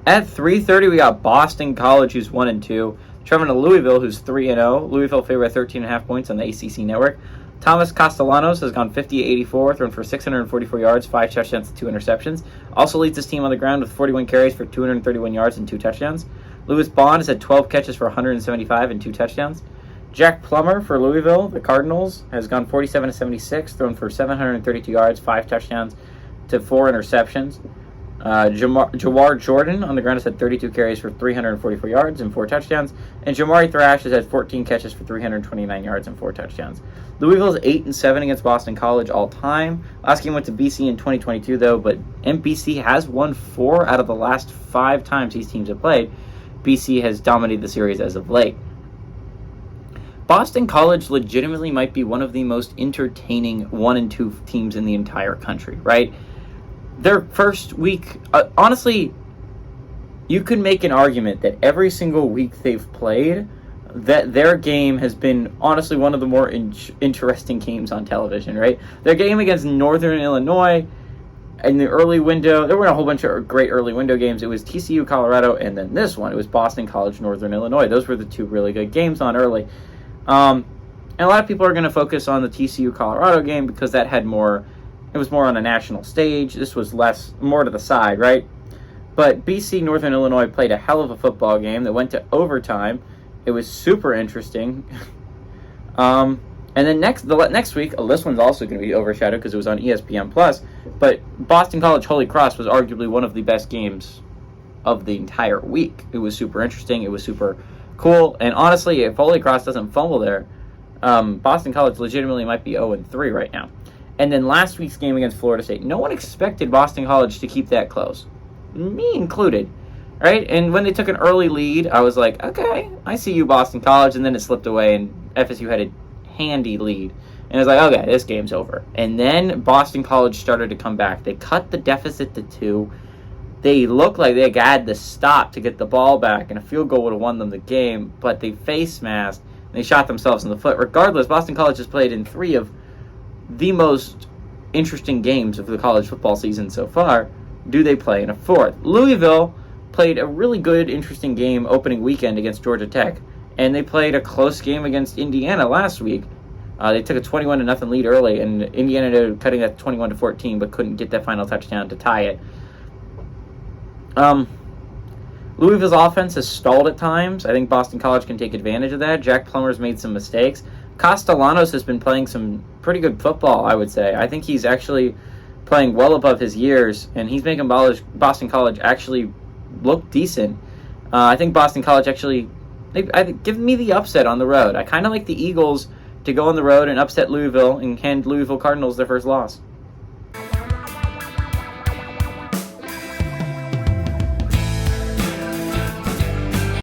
At 3:30, we got Boston College, who's 1-2. Traveling to Louisville, who's 3-0. Louisville favored by 13.5 points on the ACC network. Thomas Castellanos has gone 50-84, thrown for 644 yards, 5 touchdowns, 2 interceptions. Also leads his team on the ground with 41 carries for 231 yards and 2 touchdowns. Lewis Bond has had 12 catches for 175 and 2 touchdowns. Jack Plummer for Louisville, the Cardinals, has gone 47-76, thrown for 732 yards, 5 touchdowns to 4 interceptions. Jawar Jordan on the ground has had 32 carries for 344 yards and 4 touchdowns. And Jamari Thrash has had 14 catches for 329 yards and 4 touchdowns. Louisville is 8-7 against Boston College all time. Last game went to BC in 2022, though, but BC has won 4 out of the last 5 times these teams have played. BC has dominated the series as of late. Boston College legitimately might be one of the most entertaining 1-2 teams in the entire country, right? Their first week, honestly, you could make an argument that every single week they've played, that their game has been honestly one of the more interesting games on television, right? Their game against Northern Illinois in the early window, there were a whole bunch of great early window games. It was TCU, Colorado, and then this one. It was Boston College, Northern Illinois. Those were the 2 really good games on early. And a lot of people are going to focus on the TCU, Colorado game because that had more... It was more on a national stage. This was more to the side, right? But BC Northern Illinois played a hell of a football game that went to overtime. It was super interesting. And then next week, this one's also going to be overshadowed because it was on ESPN Plus. But Boston College Holy Cross was arguably one of the best games of the entire week. It was super interesting. It was super cool. And honestly, if Holy Cross doesn't fumble there, Boston College legitimately might be 0-3 right now. And then last week's game against Florida State, no one expected Boston College to keep that close, me included, right? And when they took an early lead, I was like, okay, I see you, Boston College, and then it slipped away, and FSU had a handy lead. And I was like, okay, this game's over. And then Boston College started to come back. They cut the deficit to 2. They looked like they had the stop to get the ball back, and a field goal would have won them the game, but they face masked, and they shot themselves in the foot. Regardless, Boston College has played in 3 of the most interesting games of the college football season so far. Do they play in a 4th? Louisville played a really good, interesting game opening weekend against Georgia Tech, and they played a close game against Indiana last week. They took a 21-0 lead early, and Indiana ended up cutting that 21-14, but couldn't get that final touchdown to tie it. Louisville's offense has stalled at times. I think Boston College can take advantage of that. Jack Plummer's made some mistakes. Castellanos has been playing some pretty good football, I would say. I think he's actually playing well above his years, and he's making Boston College actually look decent. I think Boston College actually, give me the upset on the road. I kind of like the Eagles to go on the road and upset Louisville and hand Louisville Cardinals their first loss.